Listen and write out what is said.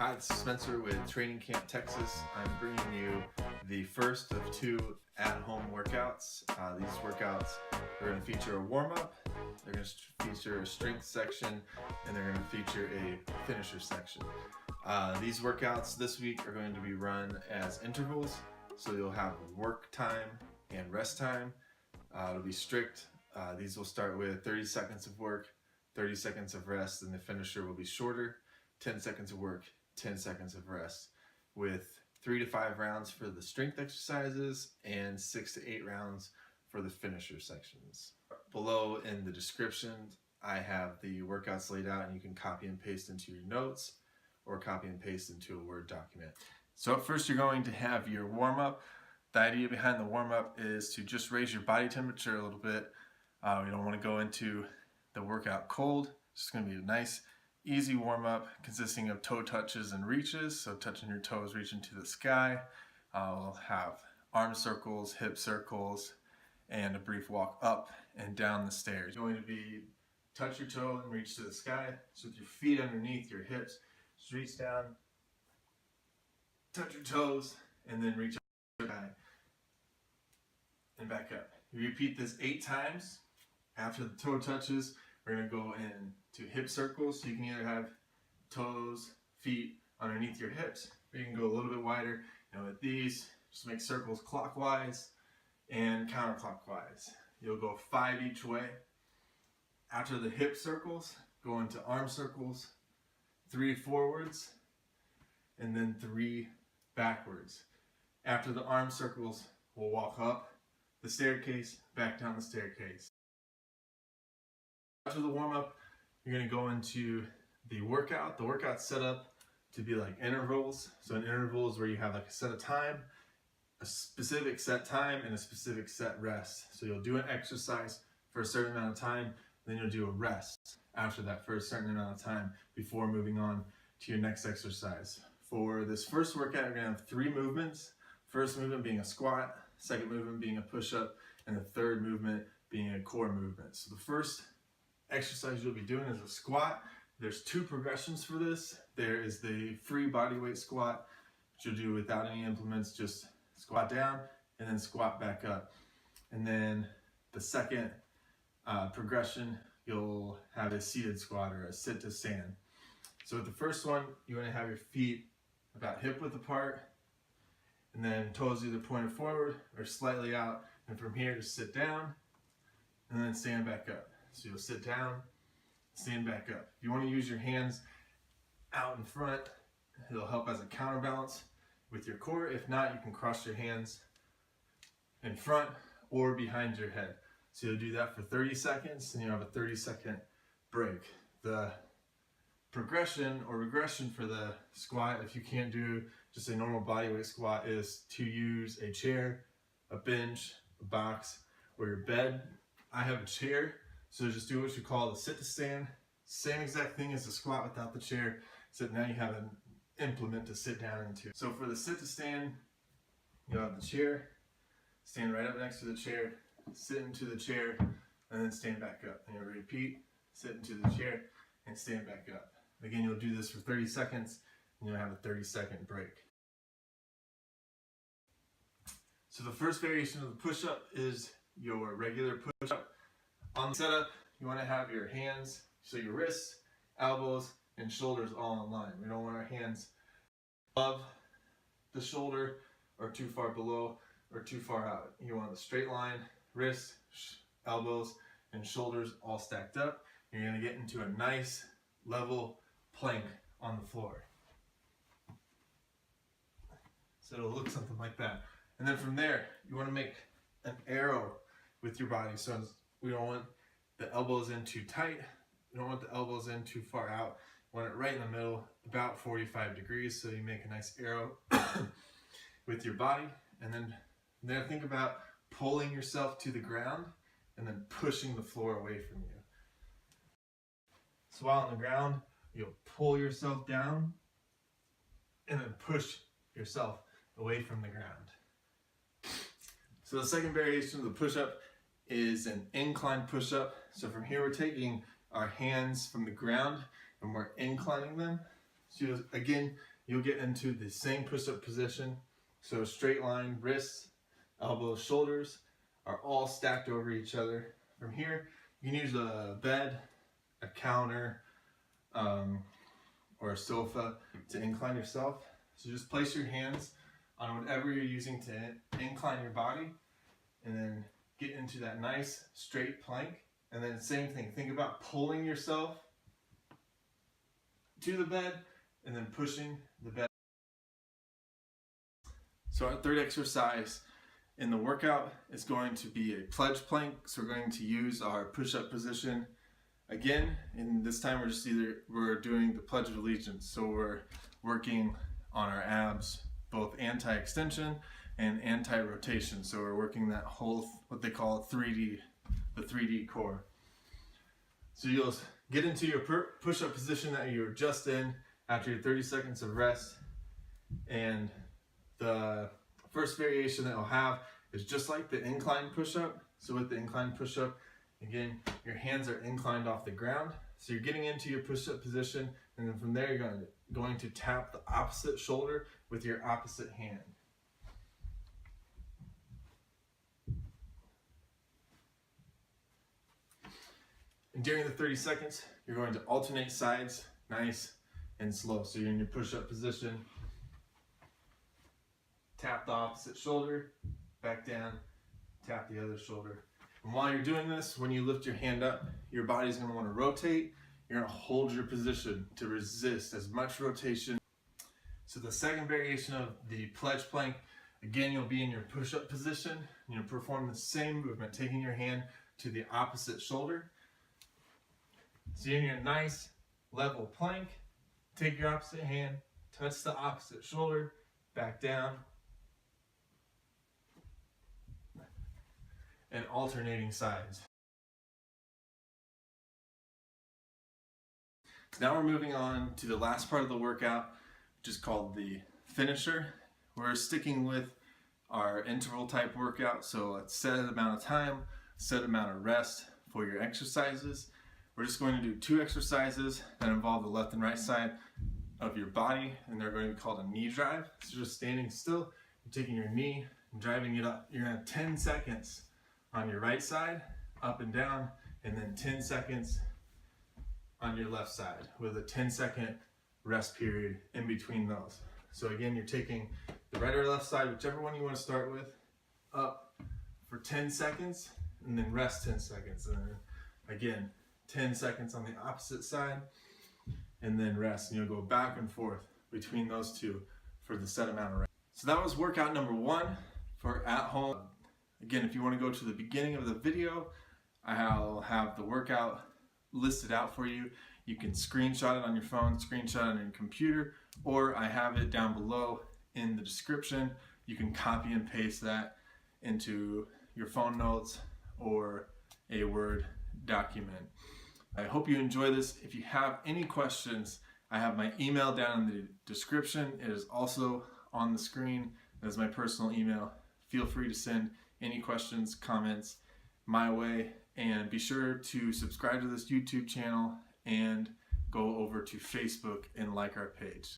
Hi, this is Spencer with Training Camp Texas. I'm bringing you the first of two at-home workouts. These workouts are going to feature a warm-up, they're going to feature a strength section, and they're going to feature a finisher section. These workouts this week are going to be run as intervals, so you'll have work time and rest time. It'll be strict. These will start with 30 seconds of work, 30 seconds of rest, and the finisher will be shorter, 10 seconds of work, 10 seconds of rest, with 3 to 5 rounds for the strength exercises and 6 to 8 rounds for the finisher sections. Below in the description, I have the workouts laid out and you can copy and paste into your notes or copy and paste into a Word document. So at first you're going to have your warm-up. The idea behind the warm-up is to just raise your body temperature a little bit. You don't want to go into the workout cold. It's just going to be a nice easy warm-up consisting of toe touches and reaches, so touching your toes, reaching to the sky. We'll have arm circles, hip circles, and a brief walk up and down the stairs. You're going to be touch your toe and reach to the sky. So with your feet underneath your hips, just reach down, touch your toes, and then reach up to the sky and back up. You repeat this 8 times. After the toe touches, we're going to go into hip circles. So you can either have toes, feet underneath your hips, or you can go a little bit wider. With these, just make circles clockwise and counterclockwise. You'll go 5 each way. After the hip circles, go into arm circles, 3 forwards, and then 3 backwards. After the arm circles, we'll walk up the staircase, back down the staircase. After the warm-up, you're going to go into the workout. The workout's set up to be like intervals. So an interval is where you have like a set of time, a specific set time, and a specific set rest. So you'll do an exercise for a certain amount of time, then you'll do a rest after that for a certain amount of time before moving on to your next exercise. For this first workout, you're going to have 3 movements. First movement being a squat, second movement being a push-up, and the third movement being a core movement. So the first exercise you'll be doing is a squat. There's 2 progressions for this. There is the free body weight squat, which you'll do without any implements, just squat down and then squat back up. And then the second progression, you'll have a seated squat or a sit to stand. So with the first one, you want to have your feet about hip width apart, and then toes either pointed forward or slightly out. And from here, just sit down and then stand back up. So you'll sit down, stand back up. If you want to use your hands out in front, it'll help as a counterbalance with your core. If not, you can cross your hands in front or behind your head. So you'll do that for 30 seconds and you'll have a 30-second break. The progression or regression for the squat, if you can't do just a normal bodyweight squat, is to use a chair, a bench, a box, or your bed. I have a chair. So just do what you call the sit to stand. Same exact thing as the squat without the chair, except now you have an implement to sit down into. So for the sit to stand, you'll have the chair, stand right up next to the chair, sit into the chair, and then stand back up. And you'll repeat, sit into the chair, and stand back up. Again, you'll do this for 30 seconds, and you'll have a 30-second break. So the first variation of the push-up is your regular push-up. On the setup, you want to have your hands, so your wrists, elbows, and shoulders all in line. We don't want our hands above the shoulder or too far below or too far out. You want a straight line, wrists, elbows, and shoulders all stacked up. You're going to get into a nice level plank on the floor. So it'll look something like that. And then from there, you want to make an arrow with your body. So we don't want the elbows in too tight. You don't want the elbows in too far out. You want it right in the middle, about 45 degrees. So you make a nice arrow with your body. And then think about pulling yourself to the ground and then pushing the floor away from you. So while on the ground, you'll pull yourself down and then push yourself away from the ground. So the second variation of the push-up is an incline push-up. So from here, we're taking our hands from the ground and we're inclining them. So again, you'll get into the same push-up position. So straight line, wrists, elbows, shoulders are all stacked over each other. From here, you can use a bed, a counter, or a sofa to incline yourself. So just place your hands on whatever you're using to incline your body, and then get into that nice straight plank. And then same thing, think about pulling yourself to the bed and then pushing the bed. So our third exercise in the workout is going to be a pledge plank. So we're going to use our push-up position again, and this time we're doing the Pledge of Allegiance. So we're working on our abs, both anti-extension and anti-rotation. So we're working that whole, what they call 3D, the 3D core. So you'll get into your push-up position that you were just in after your 30 seconds of rest. And the first variation that you'll have is just like the incline push-up. So with the incline push-up, again, your hands are inclined off the ground. So you're getting into your push-up position, and then from there you're going to tap the opposite shoulder with your opposite hand. And during the 30 seconds, you're going to alternate sides, nice and slow. So you're in your push-up position, tap the opposite shoulder, back down, tap the other shoulder. And while you're doing this, when you lift your hand up, your body's going to want to rotate. You're going to hold your position to resist as much rotation. So the second variation of the pledge plank, again, you'll be in your push-up position. You'll perform the same movement, taking your hand to the opposite shoulder. So you're in your nice level plank. Take your opposite hand, touch the opposite shoulder, back down, and alternating sides. Now we're moving on to the last part of the workout, which is called the finisher. We're sticking with our interval type workout, so a set amount of time, set amount of rest for your exercises. We're just going to do 2 exercises that involve the left and right side of your body, and they're going to be called a knee drive. So just standing still, you're taking your knee and driving it up. You're going to have 10 seconds on your right side, up and down, and then 10 seconds on your left side with a 10-second rest period in between those. So again, you're taking the right or left side, whichever one you want to start with, up for 10 seconds, and then rest 10 seconds. And then again, 10 seconds on the opposite side, and then rest. And you'll go back and forth between those two for the set amount of rest. So that was workout number 1 for at home. Again, if you want to go to the beginning of the video, I'll have the workout listed out for you. You can screenshot it on your phone, screenshot it on your computer, or I have it down below in the description. You can copy and paste that into your phone notes or a Word document. I hope you enjoy this. If you have any questions, I have my email down in the description. It is also on the screen. That is my personal email. Feel free to send any questions, comments my way, and be sure to subscribe to this YouTube channel and go over to Facebook and like our page.